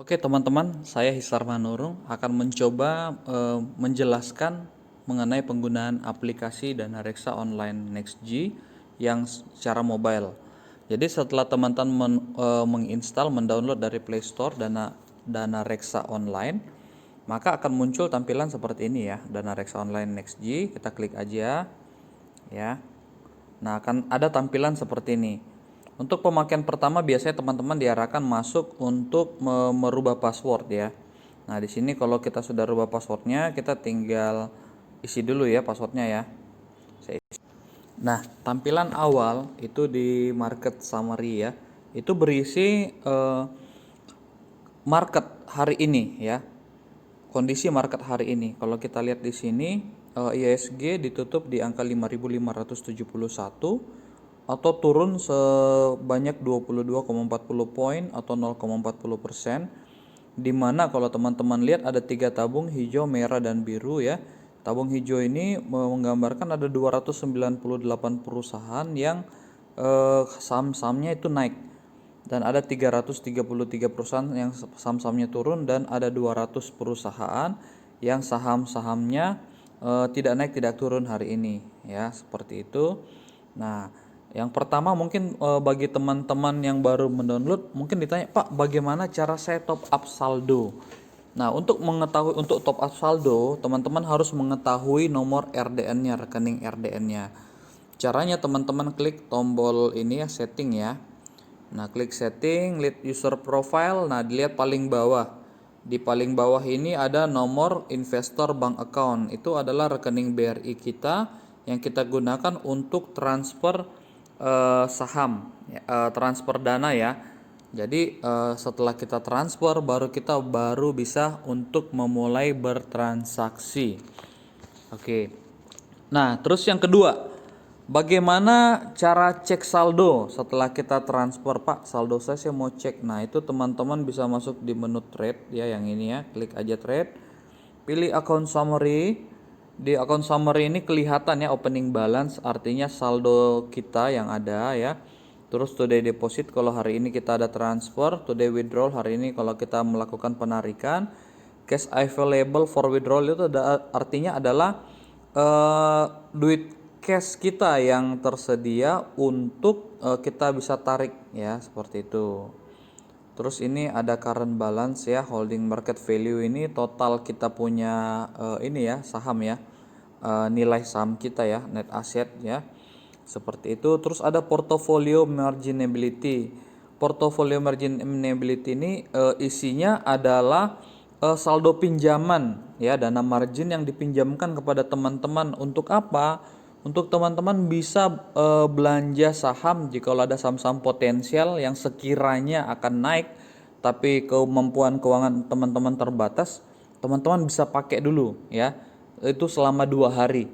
Oke teman-teman, saya Hisar Manurung akan mencoba menjelaskan mengenai penggunaan aplikasi Dana Reksa Online NextG yang secara mobile. Jadi setelah teman-teman menginstal, mendownload dari Play Store Dana Reksa Online, maka akan muncul tampilan seperti ini ya, Dana Reksa Online NextG. Kita klik aja ya. Nah, akan ada tampilan seperti ini. Untuk pemakaian pertama biasanya teman-teman diarahkan masuk untuk merubah password ya. Nah, di sini kalau kita sudah rubah passwordnya, kita tinggal isi dulu ya passwordnya ya. Nah, tampilan awal itu di market summary ya. Itu berisi market hari ini ya. Kondisi market hari ini. Kalau kita lihat di sini IHSG ditutup di angka 5.571 atau turun sebanyak 22,40 poin atau 0,40%. Dimana kalau teman-teman lihat ada 3 tabung hijau, merah dan biru ya. Tabung hijau ini menggambarkan ada 298 perusahaan yang saham-sahamnya itu naik, dan ada 333 perusahaan yang saham-sahamnya turun, dan ada 200 perusahaan yang saham-sahamnya tidak naik tidak turun hari ini ya, seperti itu. Nah, yang pertama mungkin bagi teman-teman yang baru mendownload mungkin ditanya, Pak, bagaimana cara saya top up saldo? Nah, untuk mengetahui untuk top up saldo, teman-teman harus mengetahui nomor RDN-nya, rekening RDN-nya. Caranya teman-teman klik tombol ini ya, setting ya. Nah, klik setting, lihat user profile. Nah, dilihat paling bawah. Di paling bawah ini ada nomor investor bank account. Itu adalah rekening BRI kita yang kita gunakan untuk transfer saham, transfer dana ya. Jadi setelah kita transfer baru bisa untuk memulai bertransaksi. Oke. Nah, terus yang kedua, bagaimana cara cek saldo setelah kita transfer? Pak, saldo saya mau cek. Nah, itu teman-teman bisa masuk di menu trade ya, yang ini ya. Klik aja trade. Pilih account summary. Di account summary ini kelihatan ya opening balance, artinya saldo kita yang ada ya. Terus today deposit kalau hari ini kita ada transfer, today withdrawal hari ini kalau kita melakukan penarikan. Cash available for withdrawal itu artinya adalah duit cash kita yang tersedia untuk kita bisa tarik ya, seperti itu. Terus ini ada current balance ya, holding market value ini total kita punya ini ya, saham ya, nilai saham kita ya, net asset ya, seperti itu. Terus ada portfolio marginability. Portfolio marginability ini isinya adalah saldo pinjaman ya, dana margin yang dipinjamkan kepada teman-teman. Untuk apa? Untuk teman-teman bisa belanja saham jika ada saham-saham potensial yang sekiranya akan naik, tapi kemampuan keuangan teman-teman terbatas, teman-teman bisa pakai dulu ya. Itu selama 2 hari.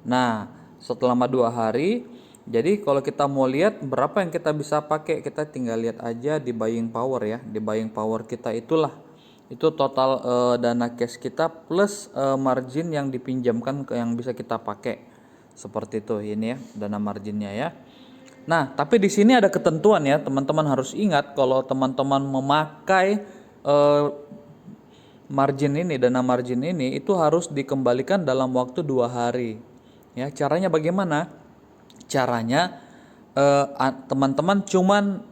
Nah, selama 2 hari, jadi kalau kita mau lihat berapa yang kita bisa pakai, kita tinggal lihat aja di buying power ya. Di buying power kita itu total dana cash kita plus margin yang dipinjamkan yang bisa kita pakai. Seperti itu ini ya, dana marginnya ya. Nah, tapi di sini ada ketentuan ya, teman-teman harus ingat kalau teman-teman memakai eh, margin ini, dana margin ini itu harus dikembalikan dalam waktu 2 hari. Ya, caranya bagaimana? Caranya teman-teman cuman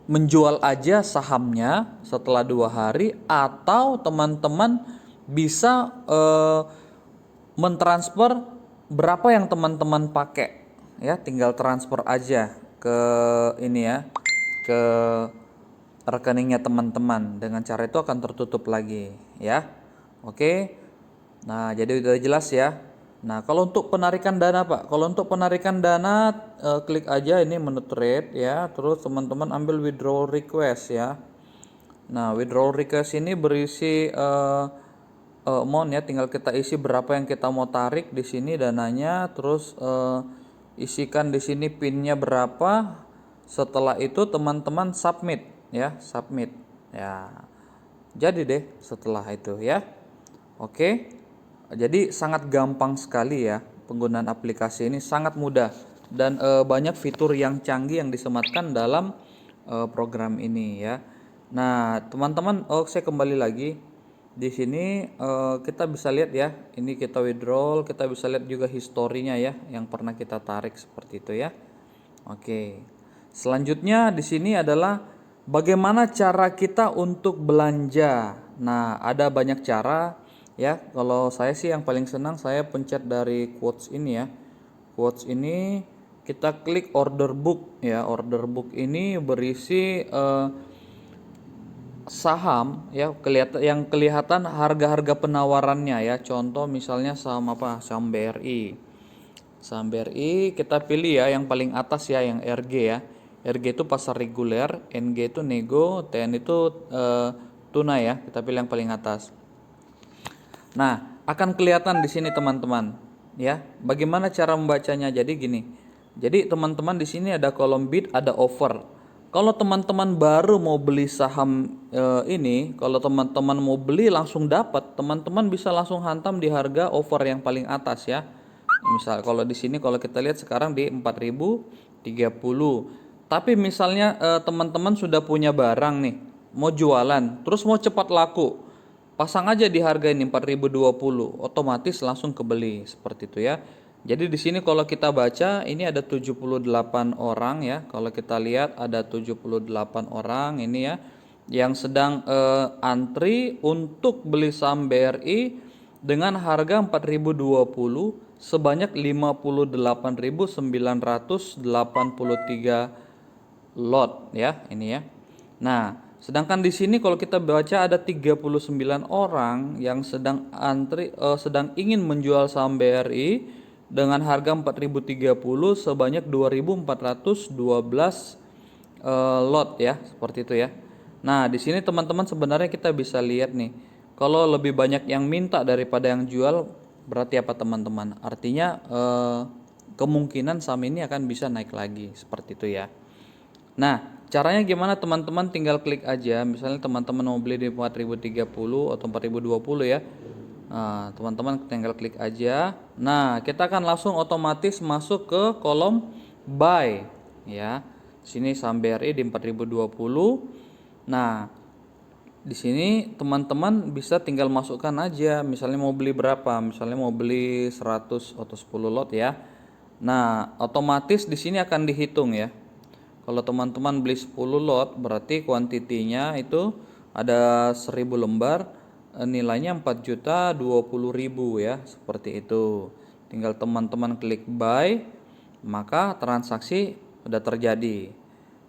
menjual aja sahamnya setelah 2 hari, atau teman-teman bisa mentransfer berapa yang teman-teman pakai ya, tinggal transfer aja ke ini ya, ke rekeningnya teman-teman. Dengan cara itu akan tertutup lagi ya. Oke. Nah, jadi udah jelas ya. Nah, kalau untuk penarikan dana, Pak, kalau untuk penarikan dana klik aja ini menu trade ya, terus teman-teman ambil withdrawal request ya. Nah, withdrawal request ini berisi amount ya, tinggal kita isi berapa yang kita mau tarik di sini dananya, terus isikan di sini pinnya berapa. Setelah itu teman-teman submit ya, submit ya. Jadi deh setelah itu ya. Oke. Jadi sangat gampang sekali ya, penggunaan aplikasi ini sangat mudah, dan banyak fitur yang canggih yang disematkan dalam program ini ya. Nah, teman-teman, saya kembali lagi. Di sini kita bisa lihat ya, ini kita withdrawal, kita bisa lihat juga historinya ya, yang pernah kita tarik seperti itu ya. Oke. Selanjutnya di sini adalah bagaimana cara kita untuk belanja. Nah, ada banyak cara ya. Kalau saya sih yang paling senang saya pencet dari quotes ini ya. Quotes ini kita klik order book ya. Order book ini berisi saham ya, kelihatan harga-harga penawarannya ya. Contoh misalnya saham apa? Saham BRI. Saham BRI kita pilih ya yang paling atas ya, yang RG ya. RG itu pasar reguler, NG itu nego, TN itu tunai ya. Kita pilih yang paling atas. Nah, akan kelihatan di sini teman-teman ya. Bagaimana cara membacanya? Jadi gini. Jadi teman-teman di sini ada kolom bid, ada offer. Kalau teman-teman baru mau beli saham ini, kalau teman-teman mau beli langsung dapat, teman-teman bisa langsung hantam di harga offer yang paling atas ya. Misal kalau di sini kalau kita lihat sekarang di 4030. Tapi misalnya teman-teman sudah punya barang nih, mau jualan, terus mau cepat laku. Pasang aja di harga ini 4020, otomatis langsung kebeli seperti itu ya. Jadi di sini kalau kita baca ini ada 78 orang ya. Kalau kita lihat ada 78 orang ini ya yang sedang antri untuk beli saham BRI dengan harga 4020 sebanyak 58.983 lot ya ini ya. Nah, sedangkan di sini kalau kita baca ada 39 orang yang sedang antri sedang ingin menjual saham BRI dengan harga 4030 sebanyak 2412 lot ya, seperti itu ya. Nah, di sini teman-teman sebenarnya kita bisa lihat nih. Kalau lebih banyak yang minta daripada yang jual, berarti apa teman-teman? Artinya kemungkinan saham ini akan bisa naik lagi, seperti itu ya. Nah, caranya gimana teman-teman? Tinggal klik aja. Misalnya teman-teman mau beli di 4030 atau 4020 ya. Nah, teman-teman tinggal klik aja. Nah, kita akan langsung otomatis masuk ke kolom buy ya. Sini saham BRI di 4020. Nah, di sini teman-teman bisa tinggal masukkan aja. Misalnya mau beli berapa? Misalnya mau beli 100 atau 10 lot ya. Nah, otomatis di sini akan dihitung ya. Kalau teman-teman beli 10 lot berarti kuantitinya itu ada 1000 lembar, nilainya 4.020.000 ya, seperti itu. Tinggal teman-teman klik buy, maka transaksi sudah terjadi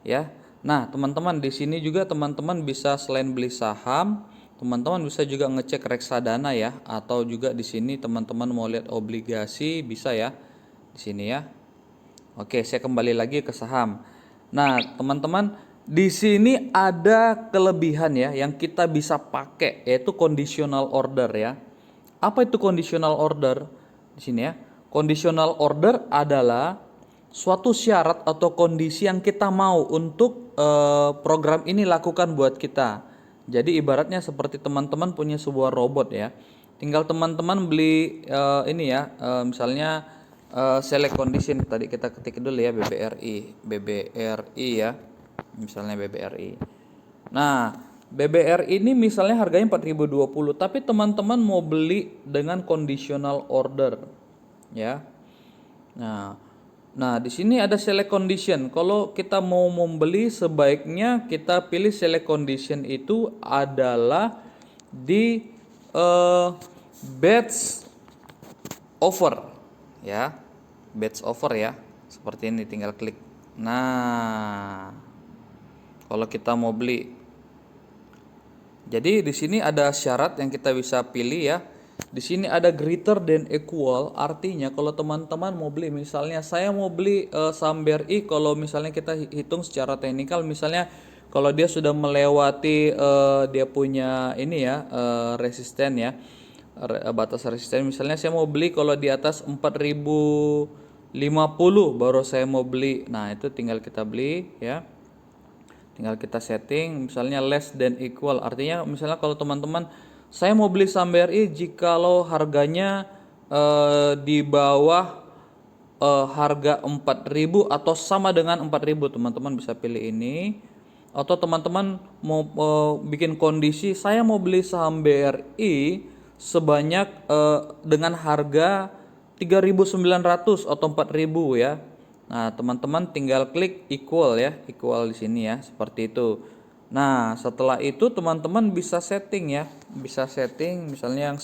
ya. Nah, teman-teman di sini juga teman-teman bisa selain beli saham, teman-teman bisa juga ngecek reksadana ya, atau juga di sini teman-teman mau lihat obligasi bisa ya. Di sini ya. Oke, saya kembali lagi ke saham. Nah, teman-teman, di sini ada kelebihan ya yang kita bisa pakai yaitu conditional order ya. Apa itu conditional order? Di sini ya. Conditional order adalah suatu syarat atau kondisi yang kita mau untuk program ini lakukan buat kita. Jadi ibaratnya seperti teman-teman punya sebuah robot ya. Tinggal teman-teman beli ini ya, misalnya select condition tadi kita ketik dulu ya BBRI ya, misalnya BBRI. Nah, BBRI ini misalnya harganya 4020, tapi teman-teman mau beli dengan conditional order ya. Nah, di sini ada select condition. Kalau kita mau membeli sebaiknya kita pilih select condition itu adalah di batch offer ya, batch offer ya, seperti ini tinggal klik. Nah, kalau kita mau beli, jadi di sini ada syarat yang kita bisa pilih ya. Di sini ada greater than equal, artinya kalau teman-teman mau beli, misalnya saya mau beli saham BRI, kalau misalnya kita hitung secara teknikal, misalnya kalau dia sudah melewati dia punya ini ya resisten ya, batas resisten, misalnya saya mau beli kalau di atas 4050 baru saya mau beli. Nah, itu tinggal kita beli ya. Tinggal kita setting misalnya less than equal, artinya misalnya kalau teman-teman saya mau beli saham BRI jikalau harganya di bawah harga 4000 atau sama dengan 4000, teman-teman bisa pilih ini. atau teman-teman mau bikin kondisi saya mau beli saham BRI sebanyak dengan harga 3.900 atau 4.000 ya. Nah, teman-teman tinggal klik equal ya, equal di sini ya, seperti itu. Nah, setelah itu teman-teman bisa setting ya, bisa setting misalnya yang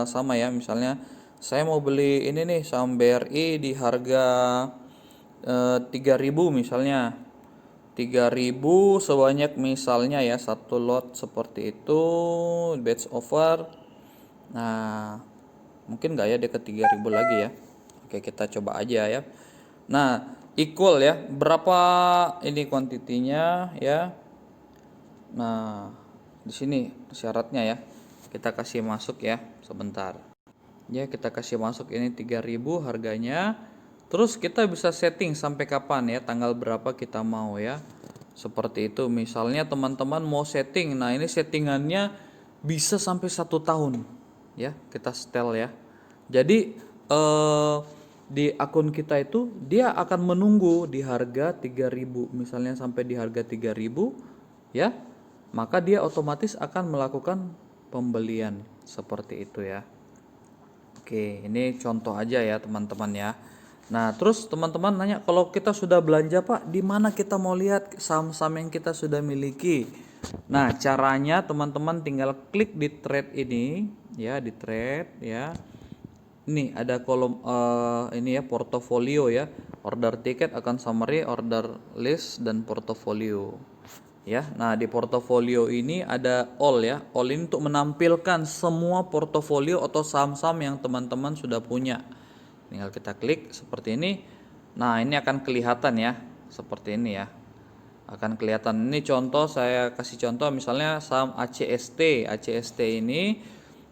sama ya, misalnya saya mau beli ini nih saham BRI di harga 3.000 misalnya. 3.000 sebanyak misalnya ya satu lot seperti itu, batch over. Nah, mungkin nggak ya dia ke 3.000 lagi ya. Oke, kita coba aja ya. Nah, equal ya, berapa ini kuantitinya ya. Nah, di sini syaratnya ya. Kita kasih masuk ya, sebentar. Ya, kita kasih masuk ini 3.000 harganya. Terus kita bisa setting sampai kapan ya, tanggal berapa kita mau ya. Seperti itu. Misalnya teman-teman mau setting. Nah, ini settingannya bisa sampai 1 tahun. Ya, kita setel ya. Jadi di akun kita itu dia akan menunggu di harga 3.000. Misalnya sampai di harga 3.000 ya. Maka dia otomatis akan melakukan pembelian seperti itu ya. Oke, ini contoh aja ya teman-teman ya. Nah, terus teman-teman nanya, kalau kita sudah belanja Pak, di mana kita mau lihat saham-saham yang kita sudah miliki? Nah, caranya teman-teman tinggal klik di trade ini, ya di trade ya. Ini ada kolom ini ya portofolio ya, order ticket, account summary, order list dan portofolio. Ya, nah di portofolio ini ada all ya. All ini untuk menampilkan semua portofolio atau saham-saham yang teman-teman sudah punya. Tinggal kita klik seperti ini. Nah, ini akan kelihatan ya, seperti ini ya. Akan kelihatan. Ini contoh, saya kasih contoh misalnya saham ACST. ACST ini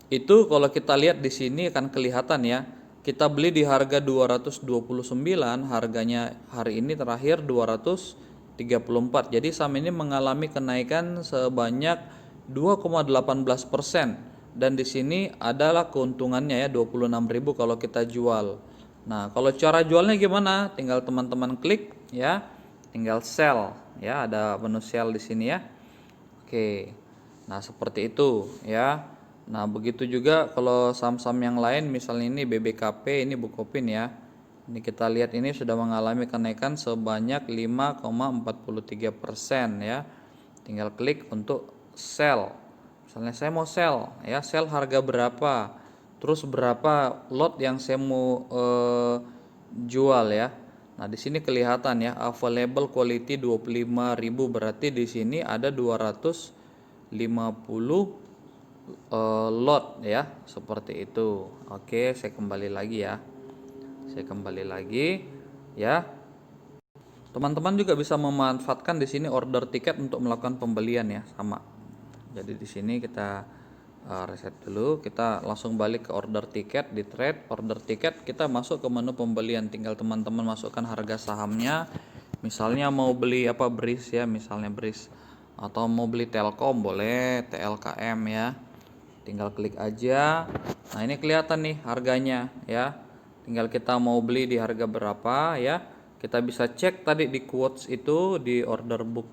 itu kalau kita lihat di sini akan kelihatan ya. Kita beli di harga 229, harganya hari ini terakhir 234. Jadi saham ini mengalami kenaikan sebanyak 2,18%, dan di sini adalah keuntungannya ya 26.000 kalau kita jual. Nah, kalau cara jualnya gimana? Tinggal teman-teman klik ya, tinggal sell ya, ada menu sell di sini ya. Oke. Nah, seperti itu ya. Nah, begitu juga kalau saham-saham yang lain, misalnya ini BBKP, ini Bukopin ya. Ini kita lihat ini sudah mengalami kenaikan sebanyak 5,43% ya. Tinggal klik untuk sell. Misalnya saya mau sell ya, sell harga berapa? Terus berapa lot yang saya mau jual ya. Nah, di sini kelihatan ya, available quality 25.000, berarti di sini ada 250 lot ya, seperti itu. Oke, saya kembali lagi ya. Saya kembali lagi ya. Teman-teman juga bisa memanfaatkan di sini order tiket untuk melakukan pembelian ya, sama. Jadi di sini kita reset dulu, kita langsung balik ke order tiket, di trade order tiket, kita masuk ke menu pembelian, tinggal teman-teman masukkan harga sahamnya. Misalnya mau beli apa, BRIS ya, misalnya BRIS, atau mau beli Telkom boleh TLKM ya. Tinggal klik aja. Nah, ini kelihatan nih harganya ya. Tinggal kita mau beli di harga berapa ya. Kita bisa cek tadi di quotes itu di order book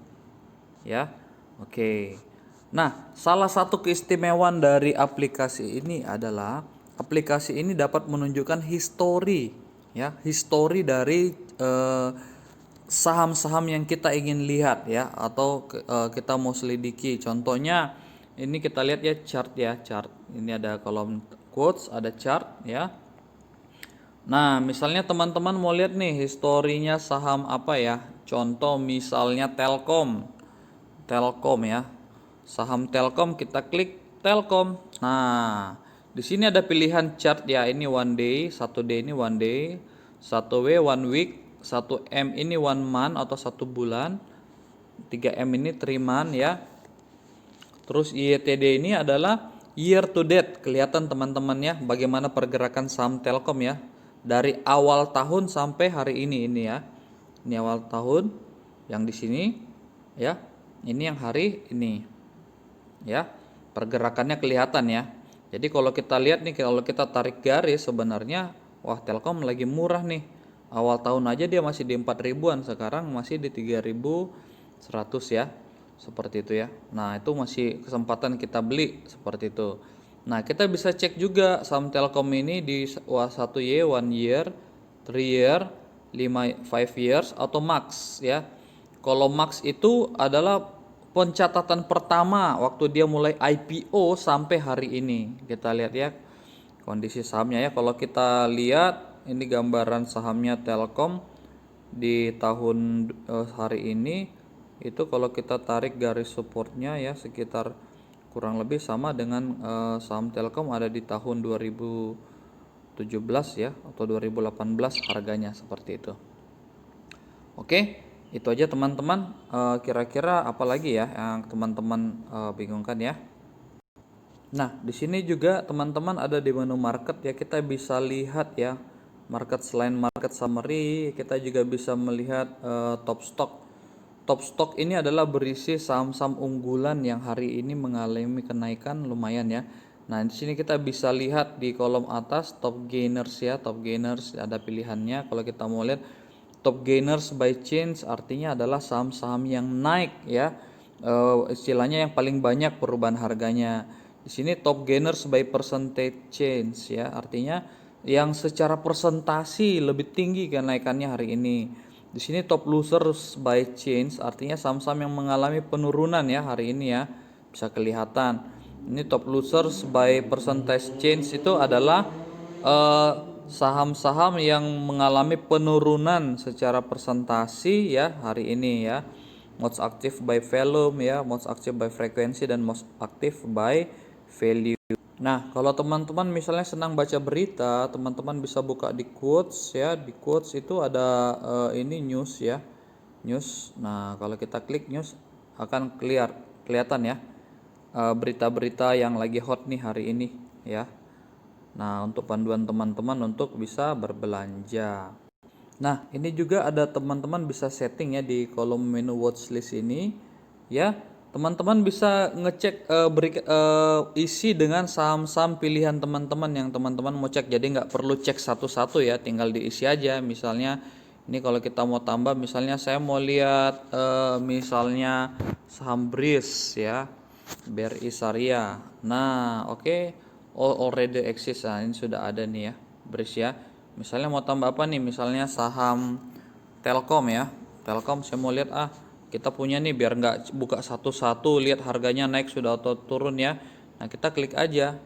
ya. Oke. Nah, salah satu keistimewaan dari aplikasi ini adalah aplikasi ini dapat menunjukkan histori ya, histori dari saham-saham yang kita ingin lihat ya, atau kita mau selidiki. Contohnya ini kita lihat ya, chart ya, chart. Ini ada kolom quotes, ada chart ya. Nah, misalnya teman-teman mau lihat nih historinya saham apa ya? Contoh misalnya Telkom. Telkom ya. Saham Telkom, kita klik Telkom. Nah, di sini ada pilihan chart ya. Ini one day, 1 day ini one day, 1W one week, 1M ini one month atau 1 bulan, 3M ini 3 month ya. Terus YTD ini adalah year to date. Kelihatan teman-teman ya bagaimana pergerakan saham Telkom ya. Dari awal tahun sampai hari ini ya. Ini awal tahun yang di sini ya. Ini yang hari ini. Ya. Pergerakannya kelihatan ya. Jadi kalau kita lihat nih, kalau kita tarik garis sebenarnya wah Telkom lagi murah nih. Awal tahun aja dia masih di 4 ribuan, sekarang masih di 3.100 ya. seperti itu ya. Nah, itu masih kesempatan kita beli seperti itu. Nah, kita bisa cek juga saham Telkom ini di 1Y, 1 year, 3 year, 5 years atau max ya. Kalau max itu adalah pencatatan pertama waktu dia mulai IPO sampai hari ini. Kita lihat ya kondisi sahamnya ya. Kalau kita lihat ini gambaran sahamnya Telkom di tahun hari ini itu, kalau kita tarik garis supportnya ya sekitar kurang lebih sama dengan saham Telkom ada di tahun 2017 ya atau 2018 harganya seperti itu. Oke, itu aja teman-teman. Kira-kira apa lagi ya yang teman-teman bingungkan ya? Nah, di sini juga teman-teman ada di menu market ya, kita bisa lihat ya market. Selain market summary, kita juga bisa melihat top stock. Top stock ini adalah berisi saham-saham unggulan yang hari ini mengalami kenaikan lumayan ya. Nah, di sini kita bisa lihat di kolom atas top gainers ya, top gainers ada pilihannya. Kalau kita mau lihat top gainers by change artinya adalah saham-saham yang naik ya. Istilahnya yang paling banyak perubahan harganya. Di sini top gainers by percentage change ya, artinya yang secara persentasi lebih tinggi kenaikannya hari ini. Di sini top losers by change artinya saham-saham yang mengalami penurunan ya hari ini ya. Bisa kelihatan. Ini top losers by percentage change itu adalah saham-saham yang mengalami penurunan secara persentasi ya hari ini ya. Most active by volume ya, most active by frekuensi, dan most active by value. Nah, kalau teman-teman misalnya senang baca berita, teman-teman bisa buka di quotes ya. Di quotes itu ada ini news ya. News. Nah, kalau kita klik news akan kelihatan ya berita-berita yang lagi hot nih hari ini ya. Nah, untuk panduan teman-teman untuk bisa berbelanja. Nah, ini juga ada teman-teman bisa setting ya di kolom menu watchlist ini ya. Teman-teman bisa ngecek isi dengan saham-saham pilihan teman-teman yang teman-teman mau cek. Jadi nggak perlu cek satu-satu ya, tinggal diisi aja. Misalnya ini kalau kita mau tambah, misalnya saya mau lihat misalnya saham BRIS ya, BRI Syariah. Nah, oke. Already exist. Nah, ini sudah ada nih ya, BRIS ya. Misalnya mau tambah apa nih? Misalnya saham Telkom ya. Telkom saya mau lihat kita punya nih, biar nggak buka satu-satu lihat harganya naik sudah atau turun ya. Nah, kita klik aja.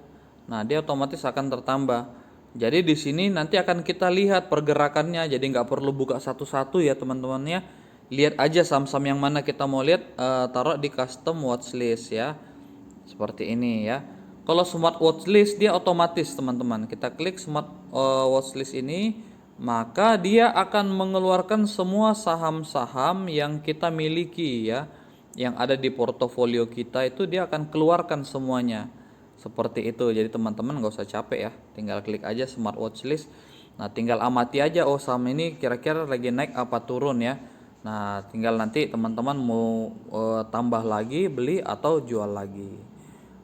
Nah, dia otomatis akan tertambah. Jadi di sini nanti akan kita lihat pergerakannya. Jadi nggak perlu buka satu-satu ya teman-teman ya. Lihat aja saham-saham yang mana kita mau lihat, taruh di custom watchlist ya. Seperti ini ya. Kalau smart watchlist dia otomatis teman-teman. Kita klik smart watchlist ini, maka dia akan mengeluarkan semua saham-saham yang kita miliki ya, yang ada di portofolio kita itu dia akan keluarkan semuanya seperti itu. Jadi teman-teman nggak usah capek ya, tinggal klik aja smart watchlist. Nah, tinggal amati aja saham ini kira-kira lagi naik apa turun ya. Nah, tinggal nanti teman-teman mau tambah lagi, beli atau jual lagi.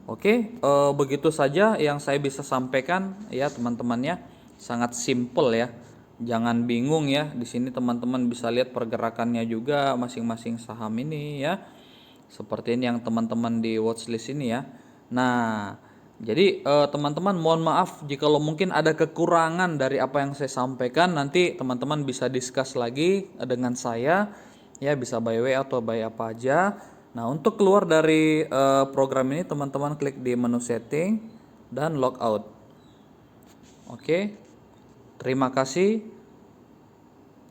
Oke, begitu saja yang saya bisa sampaikan ya teman-teman ya. Sangat simple ya. Jangan bingung ya. Di sini teman-teman bisa lihat pergerakannya juga masing-masing saham ini ya. Seperti ini yang teman-teman di watchlist ini ya. Nah, jadi teman-teman mohon maaf jika mungkin ada kekurangan dari apa yang saya sampaikan. Nanti teman-teman bisa discuss lagi dengan saya ya, bisa by way atau by apa aja. Nah, untuk keluar dari program ini teman-teman klik di menu setting dan logout. Oke. Terima kasih.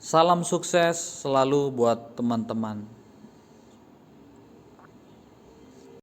Salam sukses selalu buat teman-teman.